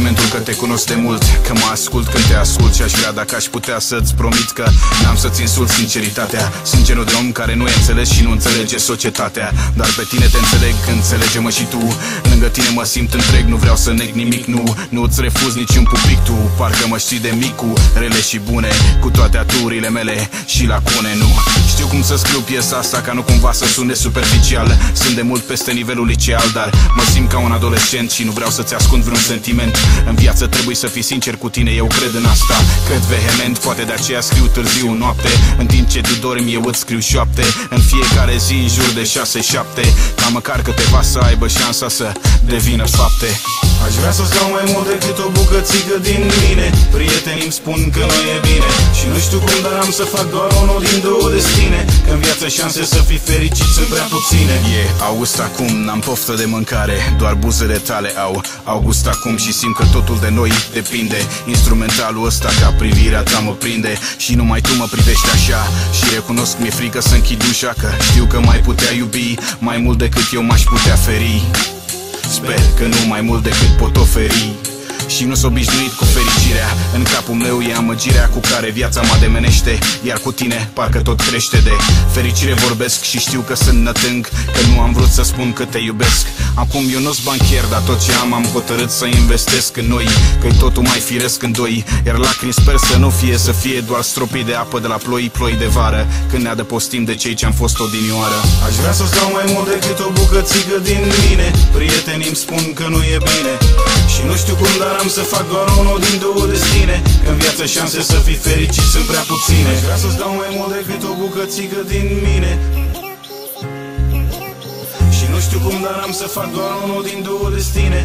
sentimentul că te cunosc de mult, că mă ascult când te ascult și aș vrea dacă aș putea să-ți promit că n-am să-ți insult sinceritatea. Sunt genul de om care nu e înțeles și nu înțelege societatea, dar pe tine te înțeleg, înțelege-mă și tu. Lângă tine mă simt întreg, nu vreau să neg nimic, nu-ți refuz nici un pupic. Tu parcă mă știi de mic, cu rele și bune, cu toate aturile mele și lacune. Nu știu cum să scriu piesa asta ca nu cumva să sune superficial. Sunt de mult peste nivelul liceal, dar mă simt ca un adolescent și nu vreau să-ți ascund vreun sentiment. În viață trebuie să fii sincer cu tine, eu cred în asta, cred vehement. Poate de aceea scriu târziu noapte, în timp ce tu dormi eu îți scriu șoapte. În fiecare zi în jur de 6-7, ca măcar câteva să aibă șansa să devină fapte. Aș vrea să-ți dau mai mult decât o bucățică din mine. Prietenii îmi spun că nu e bine și nu știu cum, dar am să fac doar unul din două destine. Că în viață șanse să fii fericit sunt prea puține. August acum, n-am poftă de mâncare, doar buzele tale au gust acum și simt că totul de noi depinde. Instrumentalul ăsta ca privirea ta mă prinde și numai tu mă privești așa. Și recunosc mi-e frică să închid ușa, că știu că mai putea iubi mai mult decât eu m-aș putea feri. Sper că nu mai mult decât pot oferi. Și nu s-o obișnuit cu fericirea. În capul meu e amăgirea cu care viața mă ademenește, iar cu tine parcă tot crește. De fericire vorbesc și știu că sunt nătâng, că nu am vrut să spun că te iubesc. Acum eu nu-s banchier, dar tot ce am hotărât să investesc în noi, că-i totul mai firesc în doi. Iar lacrimi sper să fie doar stropii de apă de la ploi de vară, când ne adăpostim de cei ce-am fost odinioară. Aș vrea să-ți dau mai mult decât o bucățică din mine. Prietenii îmi spun că nu e bine și nu știu cum, dar am să fac doar unul din două destine. Că în viață șanse să fii fericit sunt prea puține. Aș vrea să-ți dau mai mult decât o bucățică din mine și nu știu cum, dar am să fac doar unul din două destine.